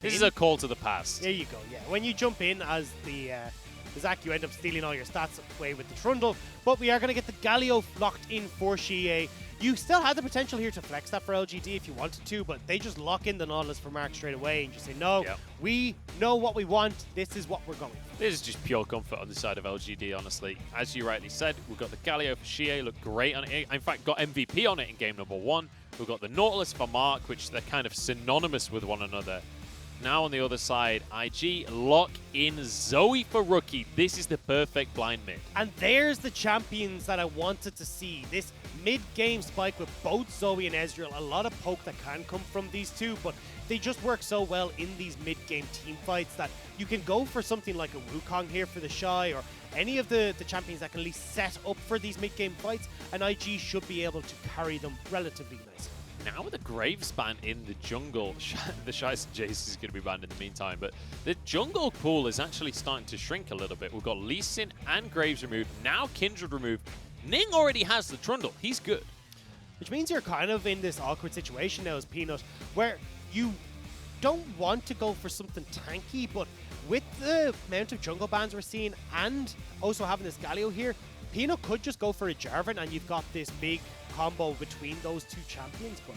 This is a call to the past. There you go, yeah. When you jump in as the Zac, you end up stealing all your stats away with the Trundle. But we are going to get the Galio locked in for Xie. You still had the potential here to flex that for LGD if you wanted to, but they just lock in the Nautilus for Mark straight away and just say, no, we know what we want. This is what we're going for. This is just pure comfort on the side of LGD, honestly. As you rightly said, we've got the Galio for Xie, looked great on it. In fact, got MVP on it in game number 1. We've got the Nautilus for Mark, which they're kind of synonymous with one another. Now on the other side, IG lock in Zoe for Rookie. This is the perfect blind mid. And there's the champions that I wanted to see. This mid-game spike with both Zoe and Ezreal. A lot of poke that can come from these two, but they just work so well in these mid-game team fights that you can go for something like a Wukong here for the Shy or any of the champions that can at least set up for these mid-game fights, and IG should be able to carry them relatively nicely. Now with the Graves ban in the jungle, the Shy's and Jace is going to be banned in the meantime, but the jungle pool is actually starting to shrink a little bit. We've got Lee Sin and Graves removed, now Kindred removed. Ning already has the Trundle, he's good. Which means you're kind of in this awkward situation now as Peanut, where you don't want to go for something tanky, but with the amount of jungle bans we're seeing and also having this Galio here, Peanut could just go for a Jarvan and you've got this big combo between those two champions, but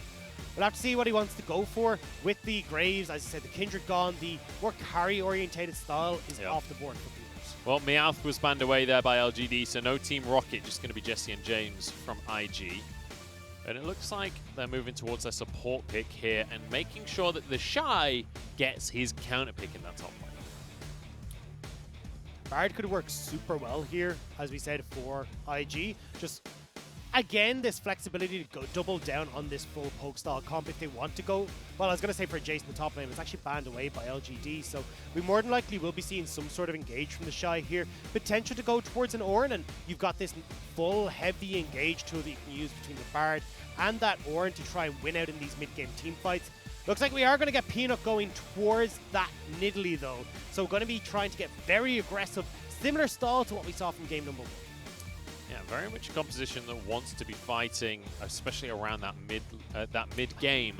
we'll have to see what he wants to go for with the Graves. As I said, the Kindred gone, the more carry-orientated style is off the board for Peanut. Well, Meowth was banned away there by LGD, so no Team Rocket, just going to be Jesse and James from IG. And it looks like they're moving towards their support pick here and making sure that the Shy gets his counter pick in that top lane. Bard could work super well here, as we said, for IG. Just, again, this flexibility to go double down on this full poke style comp if they want to go. Well, I was going to say for Jace in the top lane, it's actually banned away by LGD, so we more than likely will be seeing some sort of engage from the Shy here. Potential to go towards an Ornn, and you've got this full heavy engage tool that you can use between the Bard and that Ornn to try and win out in these mid-game team fights. Looks like we are going to get Peanut going towards that Nidalee though. So we're going to be trying to get very aggressive, similar style to what we saw from game number 1. Yeah, very much a composition that wants to be fighting, especially around that mid game.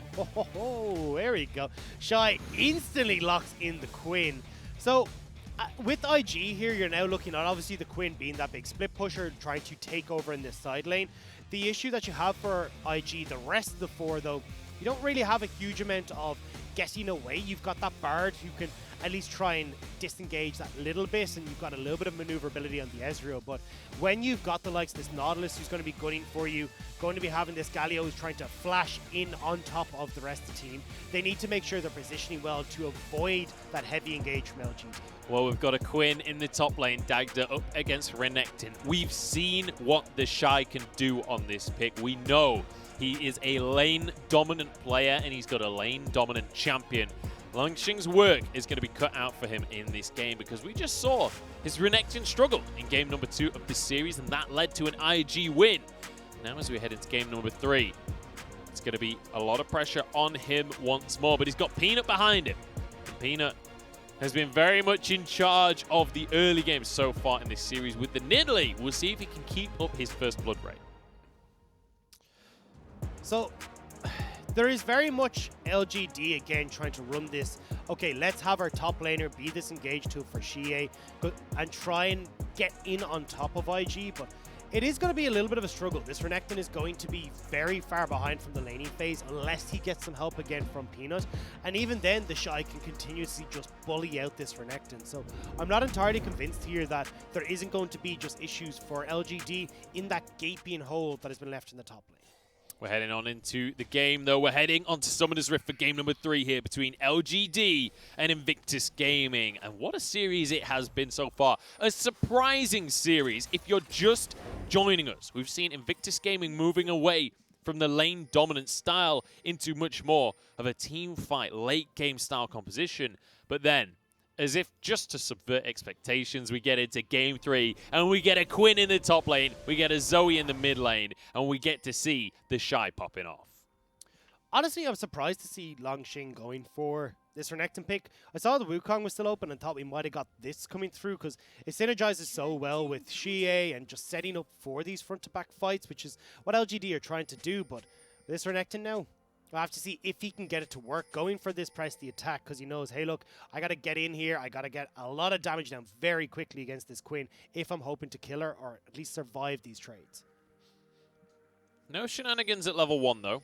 Oh, there we go. Shy instantly locks in the Quinn. So with IG here, you're now looking at obviously the Quinn being that big split pusher, trying to take over in this side lane. The issue that you have for IG, the rest of the 4 though, you don't really have a huge amount of getting away. You've got that Bard who can at least try and disengage that little bit, and you've got a little bit of maneuverability on the Ezreal. But when you've got the likes of this Nautilus who's going to be gunning for you, going to be having this Galio who's trying to flash in on top of the rest of the team, they need to make sure they're positioning well to avoid that heavy engage from LGD. Well, we've got a Quinn in the top lane, Dagda up against Renekton. We've seen what the Shy can do on this pick. We know he is a lane-dominant player, and he's got a lane-dominant champion. Langxing's work is going to be cut out for him in this game because we just saw his Renekton struggle in game number 2 of this series, and that led to an IG win. Now as we head into game number 3, it's going to be a lot of pressure on him once more, but he's got Peanut behind him. And Peanut has been very much in charge of the early games so far in this series with the Nidalee. We'll see if he can keep up his first blood rate. So there is very much LGD again trying to run this, okay, let's have our top laner be this engage tool for Xie and try and get in on top of IG, but it is going to be a little bit of a struggle. This Renekton is going to be very far behind from the laning phase unless he gets some help again from Peanut, and even then the Shy can continuously just bully out this Renekton. So I'm not entirely convinced here that there isn't going to be just issues for LGD in that gaping hole that has been left in the top lane. We're heading on into the game, though. We're heading on to Summoner's Rift for game number 3 here between LGD and Invictus Gaming. And what a series it has been so far. A surprising series if you're just joining us. We've seen Invictus Gaming moving away from the lane dominant style into much more of a team fight, late game style composition. But then, as if just to subvert expectations, we get into game 3 and we get a Quinn in the top lane, we get a Zoe in the mid lane, and we get to see the Shy popping off. Honestly, I'm surprised to see Langxing going for this Renekton pick. I saw the Wukong was still open and thought we might have got this coming through because it synergizes so well with Xie and just setting up for these front-to-back fights, which is what LGD are trying to do. But this Renekton now, We'll have to see if he can get it to work, going for this press the attack, because he knows, hey, look, I got to get in here. I got to get a lot of damage down very quickly against this Quinn if I'm hoping to kill her or at least survive these trades. No shenanigans at level 1, though.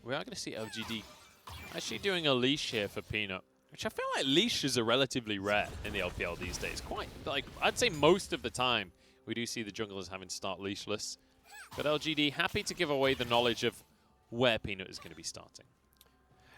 We are going to see LGD actually doing a leash here for Peanut, which I feel like leashes are relatively rare in the LPL these days. Quite, like, I'd say most of the time we do see the junglers having to start leashless. But LGD happy to give away the knowledge of where Peanut is going to be starting.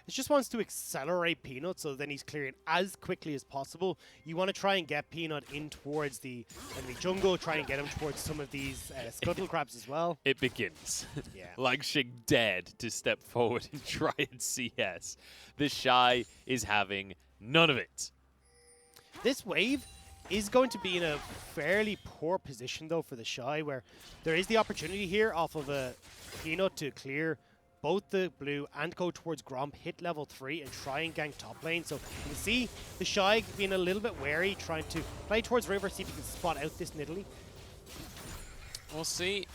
It just wants to accelerate Peanut, so then he's clearing as quickly as possible. You want to try and get Peanut in towards the enemy jungle, try and get him towards some of these scuttle crabs as well. It begins. Yeah. Langsheng dared to step forward and try and CS. The Shy is having none of it. This wave is going to be in a fairly poor position, though, for the Shy, where there is the opportunity here off of a Peanut to clear both the blue and go towards Gromp, hit level 3 and try and gank top lane. So you can see the Shy being a little bit wary, trying to play towards River, see if he can spot out this Nidalee. We'll see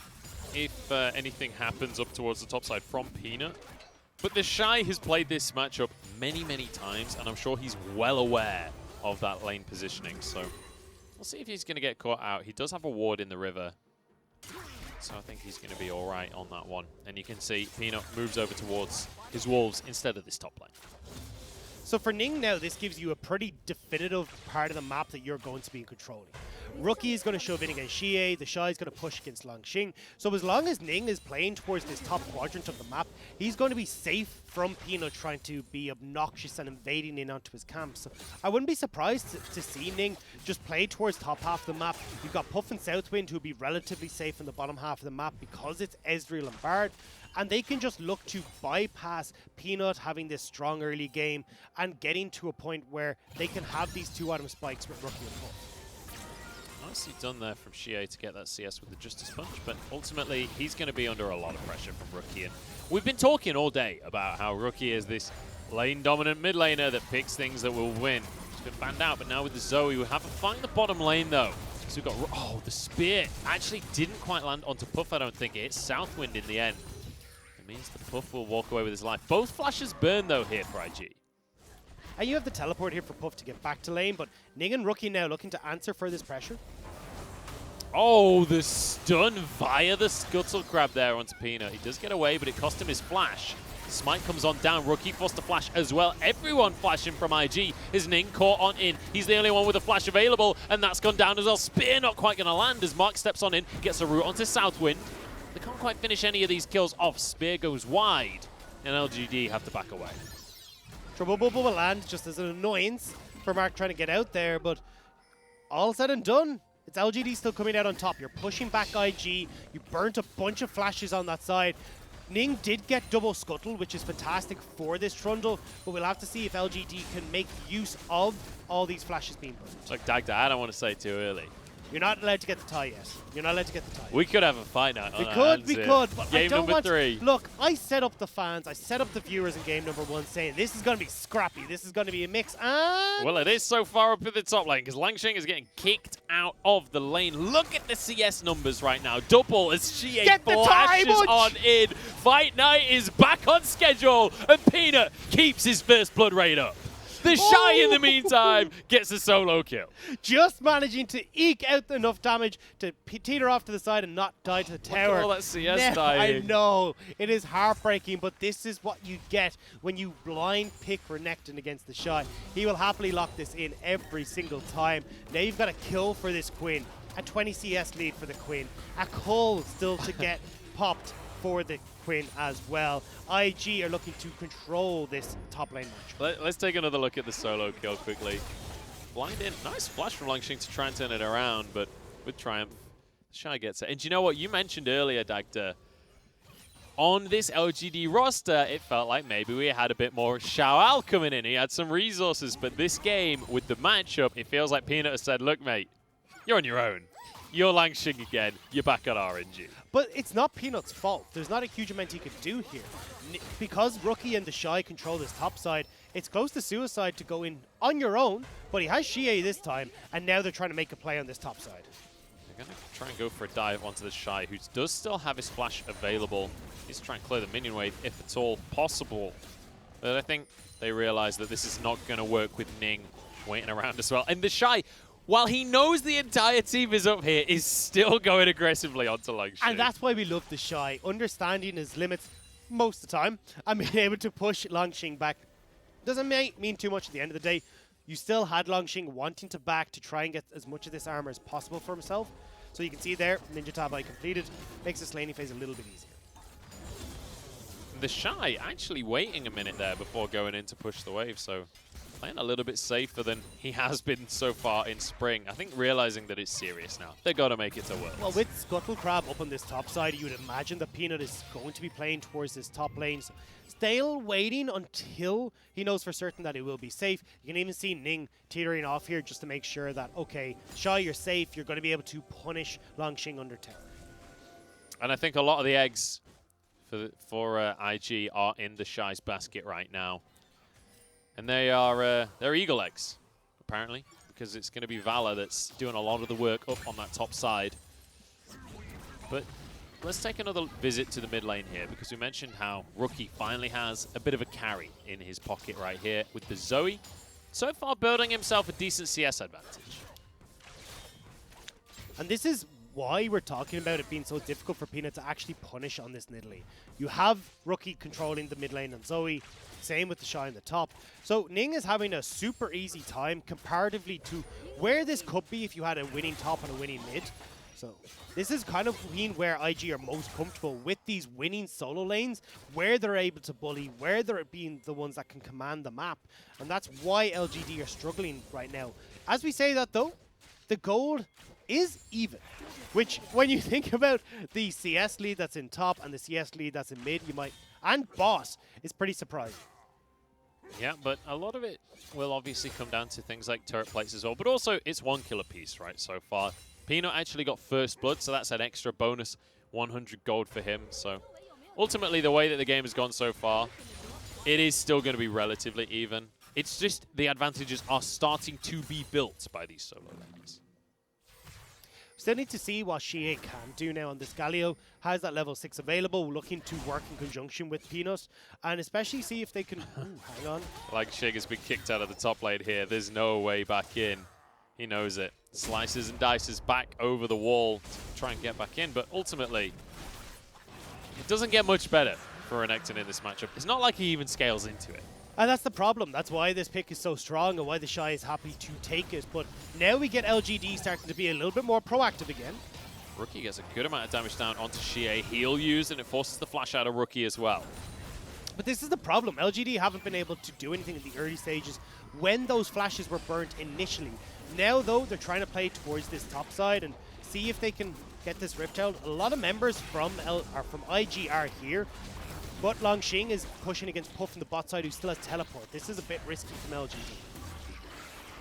if anything happens up towards the top side from Peanut. But the Shy has played this matchup many, many times, and I'm sure he's well aware of that lane positioning. So we'll see if he's going to get caught out. He does have a ward in the river, so I think he's going to be all right on that one. And you can see Peanut moves over towards his wolves instead of this top lane. So for Ning now, this gives you a pretty definitive part of the map that you're going to be controlling. Rookie is going to shove in against Xie, the Shy is going to push against Langsheng. So as long as Ning is playing towards this top quadrant of the map, he's going to be safe from Peanut trying to be obnoxious and invading in onto his camp. So I wouldn't be surprised to see Ning just play towards top half of the map. You've got Puff and Southwind, who'll be relatively safe in the bottom half of the map because it's Ezreal and Bard. And they can just look to bypass Peanut having this strong early game and getting to a point where they can have these 2-item spikes with Rookie and Puff. Nicely done there from Xie to get that CS with the Justice Punch, but ultimately he's going to be under a lot of pressure from Rookie. And we've been talking all day about how Rookie is this lane-dominant mid laner that picks things that will win. He's been banned out, but now with the Zoe, we have a fight in the bottom lane though. So we've got, oh, the spear actually didn't quite land onto Puff, I don't think. It hit Southwind in the end. It means the Puff will walk away with his life. Both flashes burn though here for IG. And you have the teleport here for Puff to get back to lane, but Ning and Rookie now looking to answer for this pressure. Oh, the stun via the Scuttle Crab there onto Peanut. He does get away, but it cost him his flash. Smite comes on down. Rookie forced to flash as well. Everyone flashing from IG. Is Ning caught on in. He's the only one with a flash available, and that's gone down as well. Spear not quite going to land as Mark steps on in, gets a route onto Southwind. They can't quite finish any of these kills off. Spear goes wide, and LGD have to back away. Trouble Bubble will land just as an annoyance for Mark trying to get out there, but all said and done, it's LGD still coming out on top. You're pushing back IG. You burnt a bunch of flashes on that side. Ning did get double scuttle, which is fantastic for this Trundle, but we'll have to see if LGD can make use of all these flashes being burnt. It's like Dagda, I don't want to say too early. You're not allowed to get the tie yet. You're not allowed to get the tie. We could have a fight now. We could, but Game I don't number want 3. Look, I set up the fans, I set up the viewers in game number 1 saying this is going to be scrappy, this is going to be a mix, and... Well, it is so far up in the top lane because Langsheng is getting kicked out of the lane. Look at the CS numbers right now. Double as Xie flashes on in. Fight night is back on schedule, and Peanut keeps his first blood rate up. The Shy, in the meantime, gets a solo kill. Just managing to eke out enough damage to teeter off to the side and not die to the tower. Look at all that CS dying. I know. It is heartbreaking, but this is what you get when you blind pick Renekton against the Shy. He will happily lock this in every single time. Now you've got a kill for this Quinn. A 20 CS lead for the Quinn. A Cole still to get popped for the Quinn as well. IG are looking to control this top lane match. Let's take another look at the solo kill quickly. Blind in. Nice flash from Langsheng to try and turn it around, but with Triumph, Shy gets it. And do you know what? You mentioned earlier, Dagda, on this LGD roster, it felt like maybe we had a bit more Xiao coming in. He had some resources, but this game, with the matchup, it feels like Peanut has said, look, mate, you're on your own. You're Langsheng again. You're back on RNG. But it's not Peanut's fault. There's not a huge amount he could do here. Because Rookie and the Shy control this top side, it's close to suicide to go in on your own, but he has Xie this time, and now they're trying to make a play on this top side. They're going to try and go for a dive onto the Shy, who does still have his flash available. He's trying to clear the minion wave if at all possible. But I think they realize that this is not going to work with Ning waiting around as well. And the Shy, while he knows the entire team is up here, is still going aggressively onto Langshi. And that's why we love the Shy, understanding his limits most of the time and being able to push Longxing back. Doesn't mean too much at the end of the day. You still had Longxing wanting to back to try and get as much of this armor as possible for himself. So you can see there, Ninja Tabai completed, makes this laning phase a little bit easier. The Shy actually waiting a minute there before going in to push the wave, so playing a little bit safer than he has been so far in Spring. I think realizing that it's serious now. They got to make it to Worlds. Well, with Scuttle Crab up on this top side, you would imagine that Peanut is going to be playing towards this top lane. So still waiting until he knows for certain that it will be safe. You can even see Ning teetering off here just to make sure that, okay, Shy, you're safe. You're going to be able to punish Longxing under tower. And I think a lot of the eggs for IG are in the Shy's basket right now. And they are they're Eagle eggs, apparently, because it's going to be Valor that's doing a lot of the work up on that top side. But let's take another visit to the mid lane here, because we mentioned how Rookie finally has a bit of a carry in his pocket right here with the Zoe. So far building himself a decent CS advantage. And this is why we're talking about it being so difficult for Peanut to actually punish on this Nidalee. You have Rookie controlling the mid lane and Zoe, same with the Shy on the top. So Ning is having a super easy time comparatively to where this could be if you had a winning top and a winning mid. So this is kind of where IG are most comfortable with these winning solo lanes, where they're able to bully, where they're being the ones that can command the map. And that's why LGD are struggling right now. As we say that though, the gold is even, which when you think about the CS lead that's in top and the CS lead that's in mid, you might, and boss, is pretty surprising. Yeah, but a lot of it will obviously come down to things like turret plates as well, but also it's 1 kill apiece, right, so far. Peanut actually got first blood, so that's an extra bonus 100 gold for him. So ultimately, the way that the game has gone so far, it is still going to be relatively even. It's just the advantages are starting to be built by these solo lanes. Still need to see what Shie can do now on this Galio. Has that level 6 available, looking to work in conjunction with Peanut, and especially see if they can... Ooh, hang on. Like Shig has been kicked out of the top lane here. There's no way back in. He knows it. Slices and dices back over the wall to try and get back in, but ultimately, it doesn't get much better for Renekton in this matchup. It's not like he even scales into it. And that's the problem. That's why this pick is so strong and why the Shy is happy to take it. But now we get LGD starting to be a little bit more proactive again. Rookie gets a good amount of damage down onto Shie. Heal used, and it forces the flash out of Rookie as well. But this is the problem. LGD haven't been able to do anything in the early stages when those flashes were burnt initially. Now, though, they're trying to play towards this top side and see if they can get this Rift out. A lot of members from IG are here. But Longxing is pushing against Puff on the bot side, who still has teleport. This is a bit risky from LGD.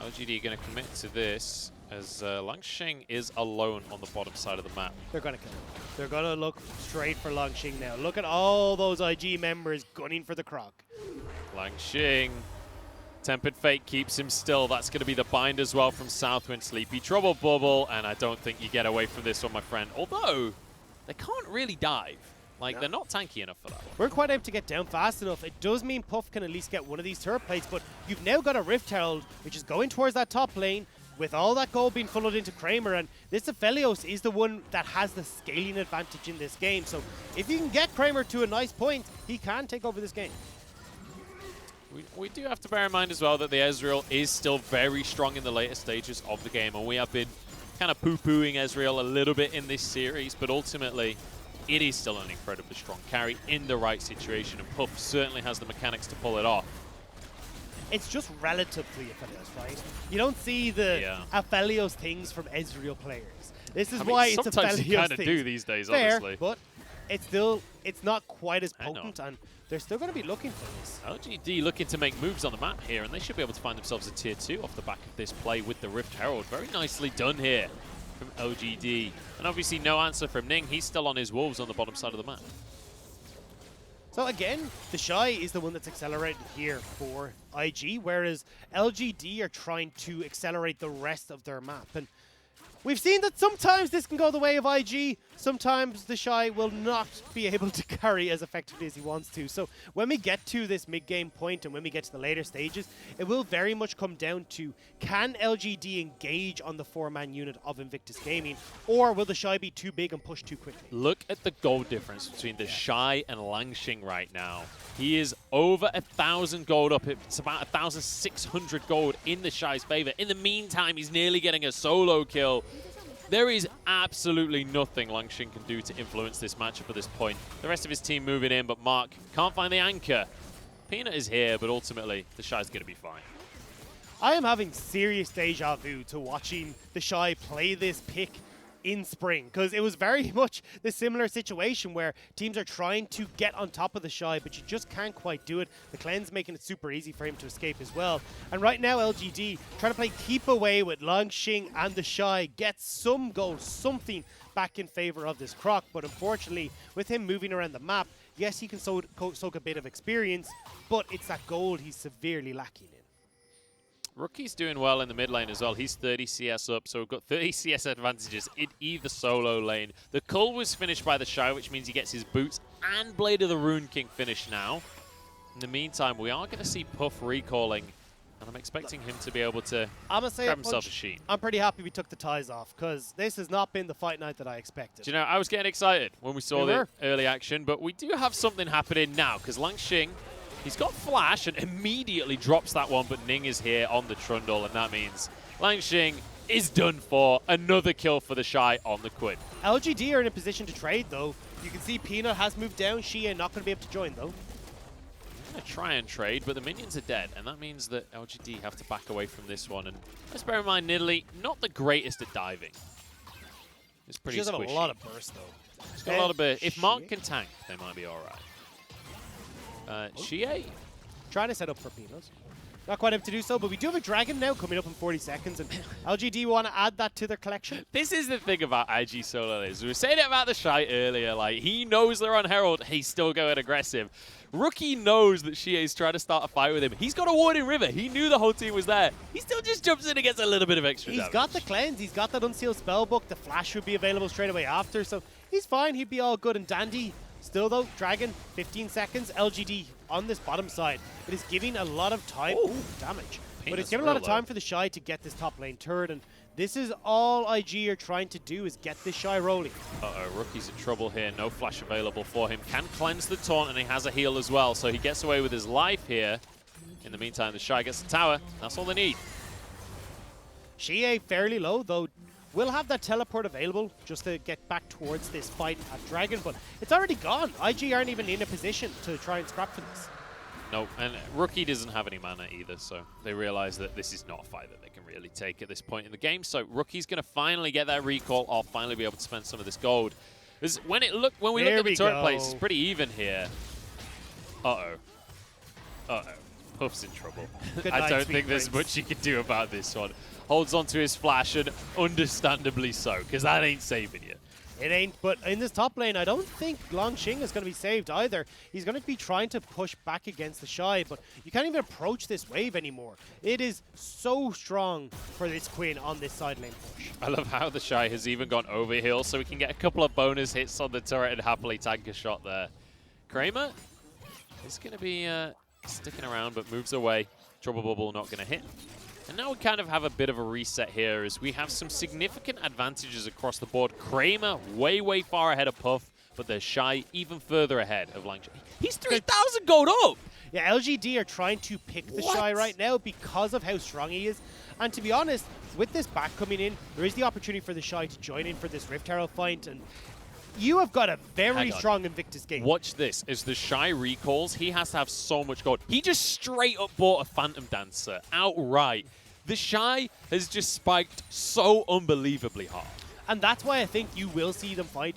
LGD going to commit to this as Longxing is alone on the bottom side of the map. They're going to kill him. They're going to look straight for Longxing now. Look at all those IG members gunning for the Croc. Longxing. Tempered Fate keeps him still. That's going to be the bind as well from Southwind. Sleepy Trouble Bubble, and I don't think you get away from this one, my friend. Although, they can't really dive. Like, they're not tanky enough for that one. We're quite able to get down fast enough. It does mean Puff can at least get one of these turret plates, but you've now got a Rift Herald, which is going towards that top lane, with all that gold being funneled into Kramer, and this Aphelios is the one that has the scaling advantage in this game. So if you can get Kramer to a nice point, he can take over this game. We do have to bear in mind as well that the Ezreal is still very strong in the later stages of the game, and we have been kind of poo-pooing Ezreal a little bit in this series, but ultimately, it is still an incredibly strong carry in the right situation, and Puff certainly has the mechanics to pull it off. It's just relatively Aphelios, right? You don't see the Aphelios things from Ezreal players. This is why it's Aphelios sometimes you kind of things. do these days, Fair, honestly. But it's not quite as potent, and they're still going to be looking for this. LGD looking to make moves on the map here, and they should be able to find themselves a tier 2 off the back of this play with the Rift Herald. Very nicely done here from LGD. And obviously no answer from Ning. He's still on his wolves on the bottom side of the map. So again, the Shy is the one that's accelerated here for IG, whereas LGD are trying to accelerate the rest of their map. And We've seen that sometimes this can go the way of IG, sometimes the Shy will not be able to carry as effectively as he wants to. So when we get to this mid-game point and when we get to the later stages, it will very much come down to, can LGD engage on the 4-man unit of Invictus Gaming, or will the Shy be too big and push too quickly? Look at the gold difference between the Shy and Langxing right now. He is over 1,000 gold up. It's about 1,600 gold in the Shy's favor. In the meantime, he's nearly getting a solo kill. There is absolutely nothing Langxing can do to influence this matchup at this point. The rest of his team moving in, but Mark can't find the anchor. Peanut is here, but ultimately, the Shy's going to be fine. I am having serious deja vu to watching the Shy play this pick in spring, because it was very much the similar situation where teams are trying to get on top of the Shy, but you just can't quite do it. The cleanse making it super easy for him to escape as well. And right now LGD trying to play keep away with Langxing and the Shy, gets some gold, something back in favor of this Croc, but unfortunately with him moving around the map, yes, he can soak a bit of experience, but it's that gold he's severely lacking in. Rookie's doing well in the mid lane as well. He's 30 CS up, so we've got 30 CS advantages in either solo lane. The cull was finished by the Shy, which means he gets his boots and Blade of the Rune King finished now. In the meantime, we are going to see Puff recalling, and I'm expecting him to be able to grab himself a sheet. I'm pretty happy we took the ties off, because this has not been the fight night that I expected. Do you know, I was getting excited when we saw the early action, but we do have something happening now, because Langxing, he's got Flash and immediately drops that one, but Ning is here on the Trundle, and that means Langxing is done for. Another kill for the Shy on the Quid. LGD are in a position to trade, though. You can see Peanut has moved down. Xie not going to be able to join, though. I'm going to try and trade, but the minions are dead, and that means that LGD have to back away from this one. And let's bear in mind, Nidalee, not the greatest at diving. It's pretty squishy. She has a lot of burst, though. She's got a lot of burst. If Mark can tank, they might be all right. Xie trying to set up for Peanuts. Not quite able to do so, but we do have a dragon now coming up in 40 seconds, and LGD want to add that to their collection. This is the thing about IG solo lanes. We were saying it about the Shy earlier, like, he knows they're on Herald, he's still going aggressive. Rookie knows that Xie's trying to start a fight with him. He's got a ward in River. He knew the whole team was there. He still just jumps in and gets a little bit of extra damage. He's got the cleanse, he's got that unsealed spellbook, the flash would be available straight away after, so he's fine, he'd be all good and dandy. Still though, Dragon, 15 seconds, LGD on this bottom side. It is giving a lot of time. Ooh, damage. But it's giving a lot of time for the Shy to get this top lane turret, and this is all IG are trying to do, is get this Shy rolling. Uh-oh, Rookie's in trouble here. No flash available for him. Can cleanse the taunt, and he has a heal as well, so he gets away with his life here. In the meantime, the Shy gets the tower. That's all they need. Xie fairly low, though. We'll have that teleport available just to get back towards this fight at Dragon, but it's already gone. IG aren't even in a position to try and scrap for this. No, and Rookie doesn't have any mana either, so they realize that this is not a fight that they can really take at this point in the game. So Rookie's going to finally get that recall off, finally be able to spend some of this gold. When we look at the turret plays, it's pretty even here. Uh-oh. Uh-oh. Puff's in trouble. I don't think there's much you can do about this one. Holds onto his flash, and understandably so, because that ain't saving you. It ain't, but in this top lane, I don't think Langxing is going to be saved either. He's going to be trying to push back against the Shy, but you can't even approach this wave anymore. It is so strong for this Quinn on this side lane push. I love how the Shy has even gone over hill, so we can get a couple of bonus hits on the turret and happily tank a shot there. Kramer is going to be sticking around, but moves away. Trouble Bubble not going to hit. And now we kind of have a bit of a reset here as we have some significant advantages across the board. Kramer way, way far ahead of Puff, but the Shy even further ahead of Langxing. He's 3,000 gold up! Yeah, LGD are trying to pick the Shy right now because of how strong he is. And to be honest, with this back coming in, there is the opportunity for the Shy to join in for this Rift Herald fight. And you have got a very strong Invictus game. Watch this. As the Shy recalls, he has to have so much gold. He just straight up bought a Phantom Dancer outright. The Shy has just spiked so unbelievably hard. And that's why I think you will see them fight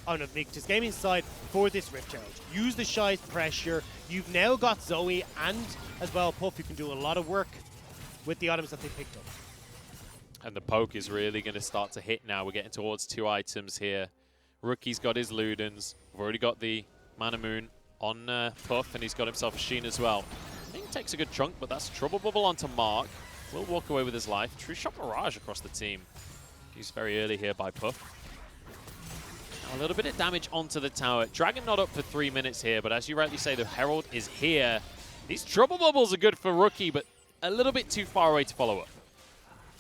on Invictus Gaming side for this Rift Herald. Use the Shy's pressure. You've now got Zoe and as well Puff, who can do a lot of work with the items that they picked up. And the poke is really going to start to hit now. We're getting towards 2 items here. Rookie's got his Ludens. We've already got the Mana Moon on Puff, and he's got himself a Sheen as well. I think he takes a good chunk, but that's Trouble Bubble onto Mark. Will walk away with his life. True Shot Barrage across the team. Used very early here by Puff. Now a little bit of damage onto the tower. Dragon not up for 3 minutes here, but as you rightly say, the Herald is here. These Trouble Bubbles are good for Rookie, but a little bit too far away to follow up.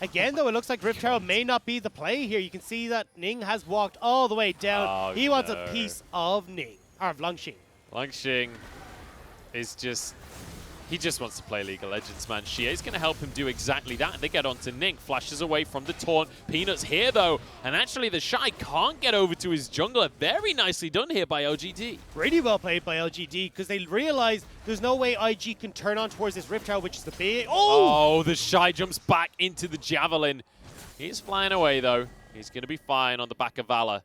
Again, though, it looks like Rift Herald may not be the play here. You can see that Ning has walked all the way down. Oh, he wants a piece of Ning, or of Langxing. Langxing is just... He just wants to play League of Legends, man. Xie's going to help him do exactly that, and they get onto Ning. Flashes away from the taunt. Peanut's here, though, and actually the Shy can't get over to his jungler. Very nicely done here by LGD. Really well played by LGD, because they realize there's no way IG can turn on towards this Rift Herald, which is the big... Oh, the Shy jumps back into the Javelin. He's flying away, though. He's going to be fine on the back of Valor.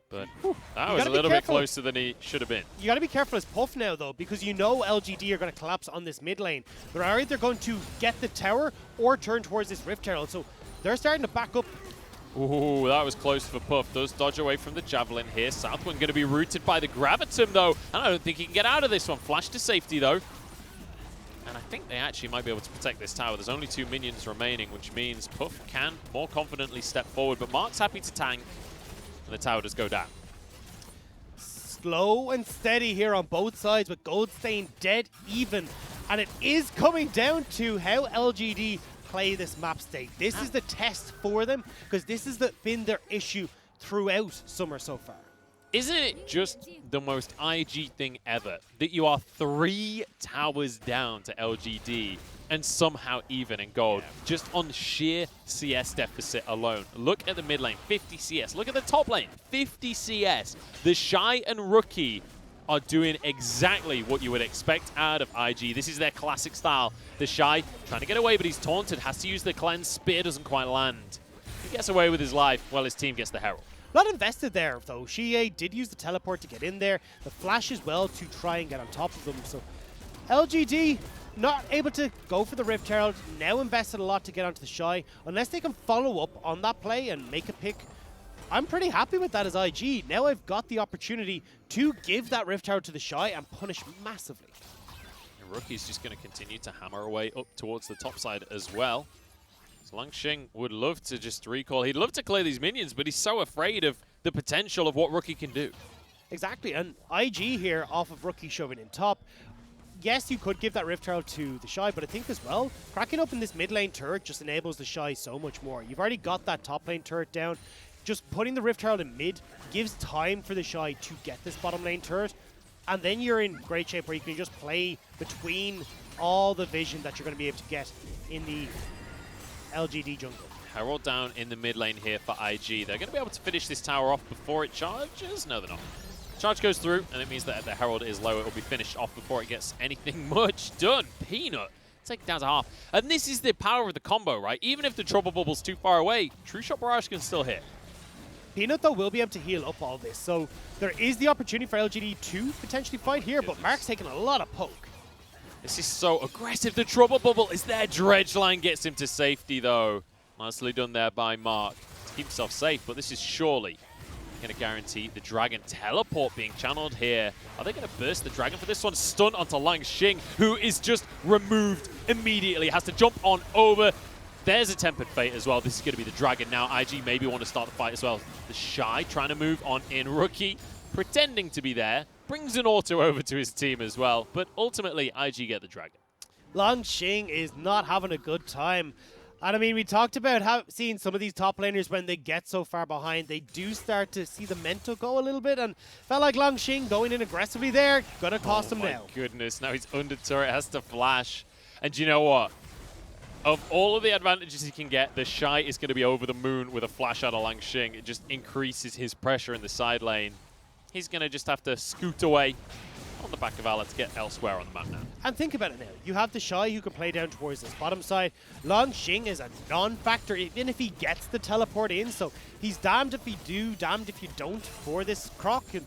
But that was a little bit closer than he should have been. You got to be careful as Puff now, though, because you know LGD are going to collapse on this mid lane. They're either going to get the tower or turn towards this Rift Herald. So they're starting to back up. Ooh, that was close for Puff. Does dodge away from the Javelin here. Southwind going to be rooted by the Gravitum, though. And I don't think he can get out of this one. Flash to safety, though. And I think they actually might be able to protect this tower. There's only 2 minions remaining, which means Puff can more confidently step forward. But Mark's happy to tank. And the tower does go down. Slow and steady here on both sides, with Gold staying dead even. And it is coming down to how LGD play this map state. This is the test for them, because this has been their issue throughout summer so far. Isn't it just the most IG thing ever that you are 3 towers down to LGD and somehow even in gold, just on sheer CS deficit alone? Look at the mid lane, 50 CS. Look at the top lane, 50 CS. The Shy and Rookie are doing exactly what you would expect out of IG. This is their classic style. The Shy trying to get away, but he's taunted, has to use the cleanse. Spear doesn't quite land. He gets away with his life while his team gets the Herald. Not invested there, though. Xie did use the teleport to get in there. The flash as well to try and get on top of them. So LGD not able to go for the Rift Herald. Now invested a lot to get onto the Shy. Unless they can follow up on that play and make a pick, I'm pretty happy with that as IG. Now I've got the opportunity to give that Rift Herald to the Shy and punish massively. And Rookie's just going to continue to hammer away up towards the top side as well. So Langxing would love to just recall. He'd love to clear these minions, but he's so afraid of the potential of what Rookie can do. Exactly, and IG here off of Rookie shoving in top. Yes, you could give that Rift Herald to the Shy, but I think as well, cracking up in this mid lane turret just enables the Shy so much more. You've already got that top lane turret down. Just putting the Rift Herald in mid gives time for the Shy to get this bottom lane turret, and then you're in great shape where you can just play between all the vision that you're going to be able to get in the LGD jungle. Herald down in the mid lane here for IG. They're going to be able to finish this tower off before it charges. No, they're not. Charge goes through, and it means that the Herald is low. It will be finished off before it gets anything much done. Peanut, take it down to half. And this is the power of the combo, right? Even if the Trouble Bubble's too far away, True Shot Barrage can still hit. Peanut, though, will be able to heal up all this. So there is the opportunity for LGD to potentially fight here, but Mark's taking a lot of poke. This is so aggressive. The Trouble Bubble is there. Dredge Line gets him to safety, though. Nicely done there by Mark to keep himself safe, but this is surely going to guarantee the Dragon teleport being channeled here. Are they going to burst the Dragon for this one? Stun onto Langxing, who is just removed immediately. Has to jump on over. There's a Tempered Fate as well. This is going to be the Dragon now. IG maybe want to start the fight as well. The Shy trying to move on in. Rookie pretending to be there. Brings an auto over to his team as well. But ultimately, IG get the Dragon. Langxing is not having a good time. And I mean, we talked about seeing some of these top laners when they get so far behind, they do start to see the mental go a little bit. And felt like Langxing going in aggressively there, gonna cost him now. Oh my goodness, now he's under turret, has to flash. And you know what? Of all of the advantages he can get, the Shy is going to be over the moon with a flash out of Langxing. It just increases his pressure in the side lane. He's going to just have to scoot away on the back of Valor to get elsewhere on the map now. And think about it now. You have the Shy who can play down towards this bottom side. Langxing is a non-factor even if he gets the teleport in. So he's damned if you do, damned if you don't for this Croc. And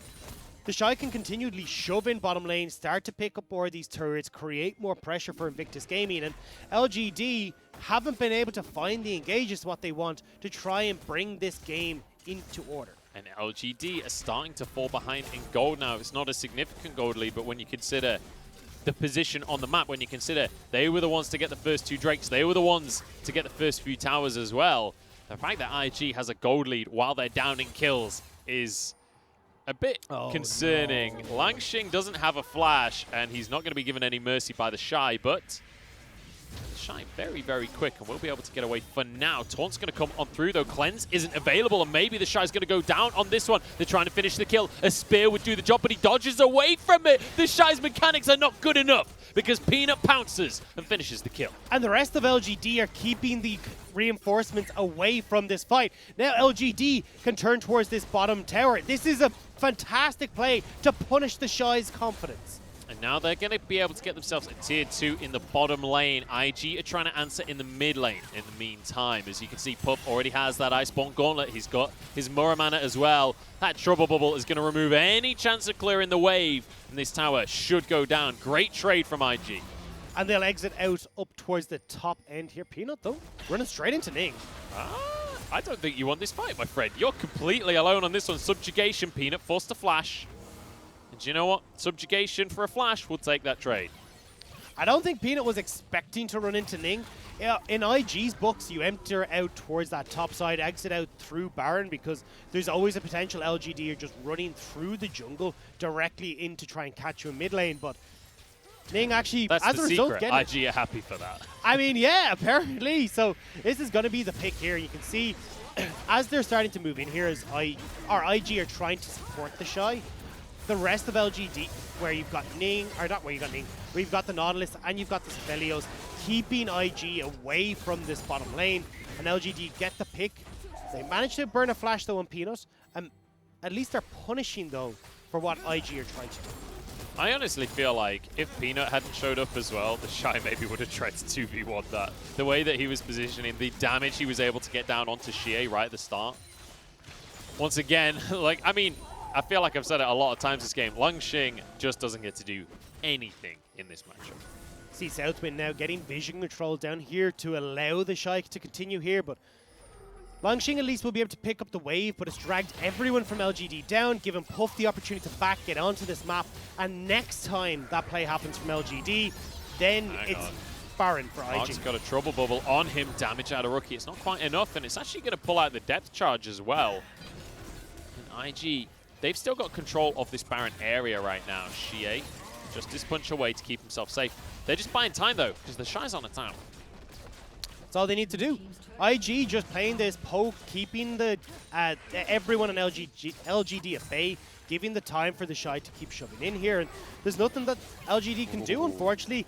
the Shy can continually shove in bottom lane, start to pick up more of these turrets, create more pressure for Invictus Gaming. And LGD haven't been able to find the engages what they want to try and bring this game into order. And LGD are starting to fall behind in gold now. It's not a significant gold lead, but when you consider the position on the map, when you consider they were the ones to get the first 2 Drakes, they were the ones to get the first few towers as well, The fact that IG has a gold lead while they're down in kills is a bit concerning. No. Langxing doesn't have a flash, and he's not going to be given any mercy by the Shy, but the Shy very, very quick, and we'll be able to get away for now. Taunt's going to come on through, though. Cleanse isn't available, and maybe the Shy's going to go down on this one. They're trying to finish the kill. A spear would do the job, but he dodges away from it. The Shy's mechanics are not good enough because Peanut pounces and finishes the kill. And the rest of LGD are keeping the reinforcements away from this fight. Now LGD can turn towards this bottom tower. This is a fantastic play to punish the Shy's confidence. And now they're going to be able to get themselves a tier 2 in the bottom lane. IG are trying to answer in the mid lane in the meantime. As you can see, Pup already has that Iceborne Gauntlet. He's got his Muramana as well. That Trouble Bubble is going to remove any chance of clearing the wave. And this tower should go down. Great trade from IG. And they'll exit out up towards the top end here. Peanut, though, running straight into Ning. I don't think you want this fight, my friend. You're completely alone on this one. Subjugation, Peanut, forced to flash. And you know what? Subjugation for a flash, we'll take that trade. I don't think Peanut was expecting to run into Ning. In IG's books, you enter out towards that top side, exit out through Baron, because there's always a potential LGD are just running through the jungle directly in to try and catch you in mid lane. But Ning actually, that's as the a result, secret. IG are happy for that. I mean, yeah, apparently. So this is going to be the pick here. You can see as they're starting to move in here, as IG are trying to support the Shy. The rest of LGD, where you've got Ning, or not where you got Ning, where you've got the Nautilus and you've got the Sibelius, keeping IG away from this bottom lane, and LGD get the pick. They managed to burn a flash though on Peanut, and at least they're punishing though for what IG are trying to do. I honestly feel like if Peanut hadn't showed up as well, the Shy maybe would have tried to 2v1 that. The way that he was positioning, the damage he was able to get down onto Xie right at the start. Once again, like, I mean, I feel like I've said it a lot of times this game. Langxing just doesn't get to do anything in this matchup. See Southwind now getting vision control down here to allow the Shy to continue here, but Langxing at least will be able to pick up the wave, but it's dragged everyone from LGD down, giving Puff the opportunity to get onto this map, and next time that play happens from LGD, then it's Baron for IG. Mark's got a Trouble Bubble on him, damage out of Rookie. It's not quite enough, and it's actually going to pull out the depth charge as well. And IG, they've still got control of this Baron area right now. Xie just this punch away to keep himself safe. They're just buying time though, because the Shy's on a tower. That's all they need to do. IG just playing this poke, keeping the everyone in LGD at bay, giving the time for the Shy to keep shoving in here. And there's nothing that LGD can do, unfortunately.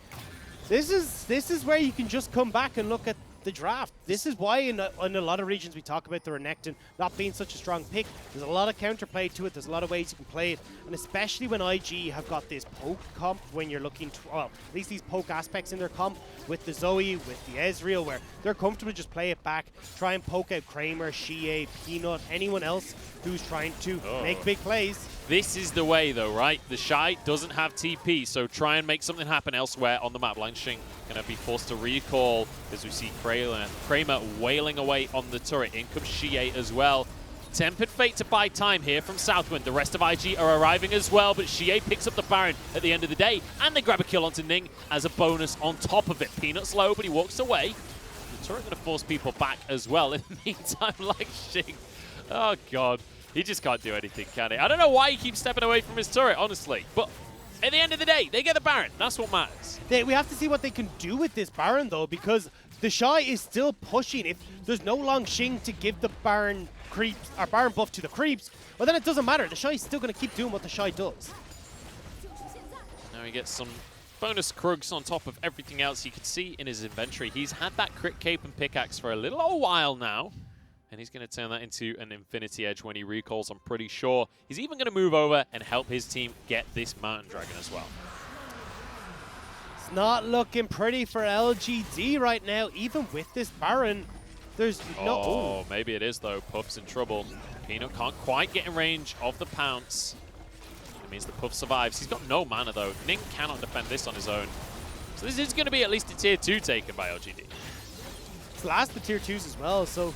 This is where you can just come back and look at the draft. This is why in a lot of regions we talk about the Renekton not being such a strong pick. There's a lot of counterplay to it. There's a lot of ways you can play it. And especially when IG have got this poke comp, when you're looking to, well, at least these poke aspects in their comp with the Zoe, with the Ezreal, where they're comfortable just play it back, try and poke out Kramer, Xie, Peanut, anyone else who's trying to make big plays. This is the way though, right? The Shy doesn't have TP, so try and make something happen elsewhere on the map. Langxing going to be forced to recall as we see Kramer wailing away on the turret. In comes Xie as well. Tempered Fate to buy time here from Southwind. The rest of IG are arriving as well, but Xie picks up the Baron at the end of the day, and they grab a kill onto Ning as a bonus on top of it. Peanut's low, but he walks away. The turret going to force people back as well. In the meantime, Langxing, oh god. He just can't do anything, can he? I don't know why he keeps stepping away from his turret, honestly. But at the end of the day, they get the Baron. That's what matters. We have to see what they can do with this Baron, though, because the Shy is still pushing. If there's no Langxing to give the Baron creeps or Baron buff to the creeps, well, then it doesn't matter. The Shy is still going to keep doing what the Shy does. Now he gets some bonus Krugs on top of everything else you can see in his inventory. He's had that crit cape and pickaxe for a little old while now. And he's going to turn that into an Infinity Edge when he recalls, I'm pretty sure. He's even going to move over and help his team get this Mountain Dragon as well. It's not looking pretty for LGD right now, even with this Baron. There's no... Oh, maybe it is, though. Puff's in trouble. Peanut can't quite get in range of the pounce. It means the Puff survives. He's got no mana, though. Ning cannot defend this on his own. So this is going to be at least a tier 2 taken by LGD. It's last the tier 2s as well, so...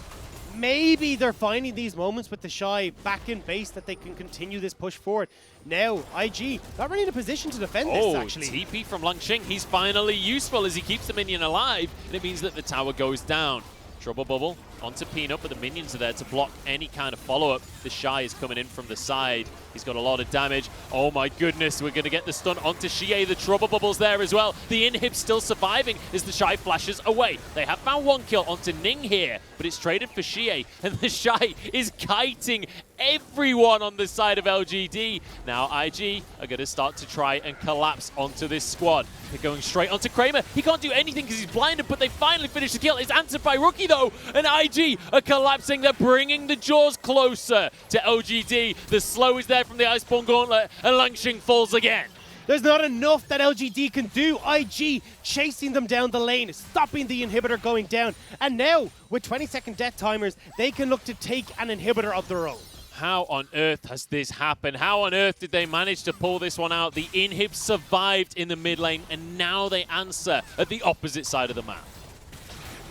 Maybe they're finding these moments with the Shy back in base that they can continue this push forward. Now, IG, not really in a position to defend this, actually. TP from Langxing. He's finally useful as he keeps the minion alive, and it means that the tower goes down. Trouble bubble onto Peanut, but the minions are there to block any kind of follow-up. The Shy is coming in from the side. He's got a lot of damage. Oh my goodness, we're going to get the stun onto Xie. The trouble bubble's there as well. The inhib's still surviving as the Shy flashes away. They have found one kill onto Ning here, but it's traded for Xie, and the Shy is kiting everyone on the side of LGD. Now IG are going to start to try and collapse onto this squad. They're going straight onto Kramer. He can't do anything because he's blinded, but they finally finish the kill. It's answered by Rookie though, and IG are collapsing. They're bringing the jaws closer to LGD. The slow is there from the Iceborne Gauntlet, and Langxing falls again. There's not enough that LGD can do. IG chasing them down the lane, stopping the inhibitor going down. And now, with 20-second death timers, they can look to take an inhibitor of their own. How on earth has this happened? How on earth did they manage to pull this one out? The inhib survived in the mid lane, and now they answer at the opposite side of the map.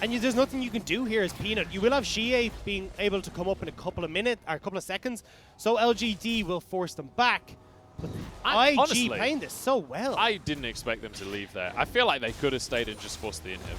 And there's nothing you can do here as Peanut. You will have Xie being able to come up in a couple of minutes, or a couple of seconds, so LGD will force them back. But IG honestly, playing this so well. I didn't expect them to leave there. I feel like they could have stayed and just forced the inhib.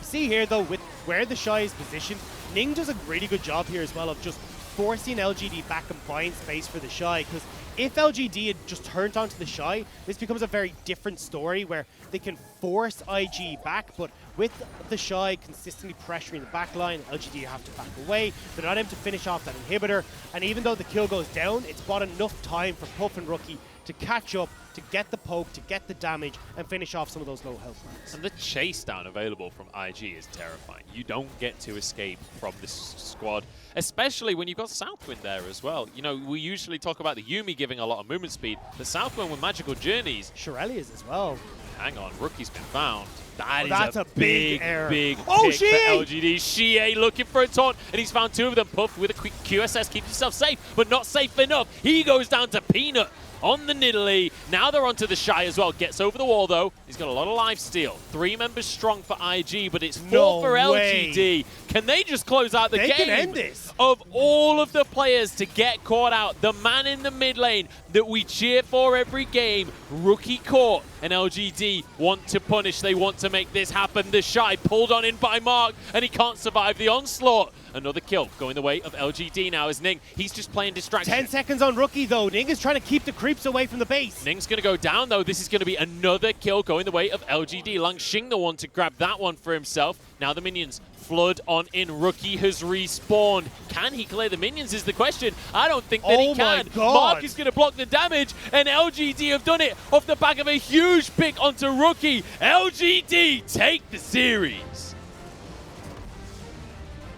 See here though, with where the Shy is positioned, Ning does a really good job here as well of just forcing LGD back and buying space for the Shy, because if LGD had just turned onto the Shy, this becomes a very different story where they can force IG back, but with the Shy consistently pressuring the back line, LGD have to back away. They're not able to finish off that inhibitor, and even though the kill goes down, it's bought enough time for Puff and Rookie to catch up, to get the poke, to get the damage, and finish off some of those low health marks. And the chase down available from IG is terrifying. You don't get to escape from this squad, especially when you've got Southwind there as well. You know, we usually talk about the Yuumi giving a lot of movement speed. The Southwind with magical journeys. Shirelia's as well. Hang on, Rookie's been found. That's a big error. Big oh, pick for LGD. Xie looking for a taunt, and he's found two of them. Puff with a quick QSS keeps himself safe, but not safe enough. He goes down to Peanut on the Nidalee. Now they're onto the Shy as well. Gets over the wall though. He's got a lot of lifesteal. 3 members strong for IG, but it's 4 for LGD. Can they just close out the game? They can end this. Of all of the players to get caught out, the man in the mid lane that we cheer for every game, Rookie caught, and LGD want to punish. They want to make this happen. The Shy pulled on in by Mark, and he can't survive the onslaught. Another kill going the way of LGD now is Ning. He's just playing distraction. 10 seconds on Rookie though. Ning is trying to keep the creeps away from the base. Ning's going to go down though. This is going to be another kill going the way of LGD. Langxing the one to grab that one for himself. Now the minions flood on in. Rookie has respawned. Can he clear the minions is the question. I don't think that he can. Mark is going to block the damage, and LGD have done it off the back of a huge pick onto Rookie. LGD take the series.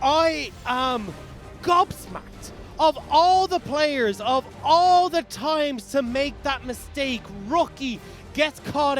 I am gobsmacked of all the players, of all the times to make that mistake. Rookie gets caught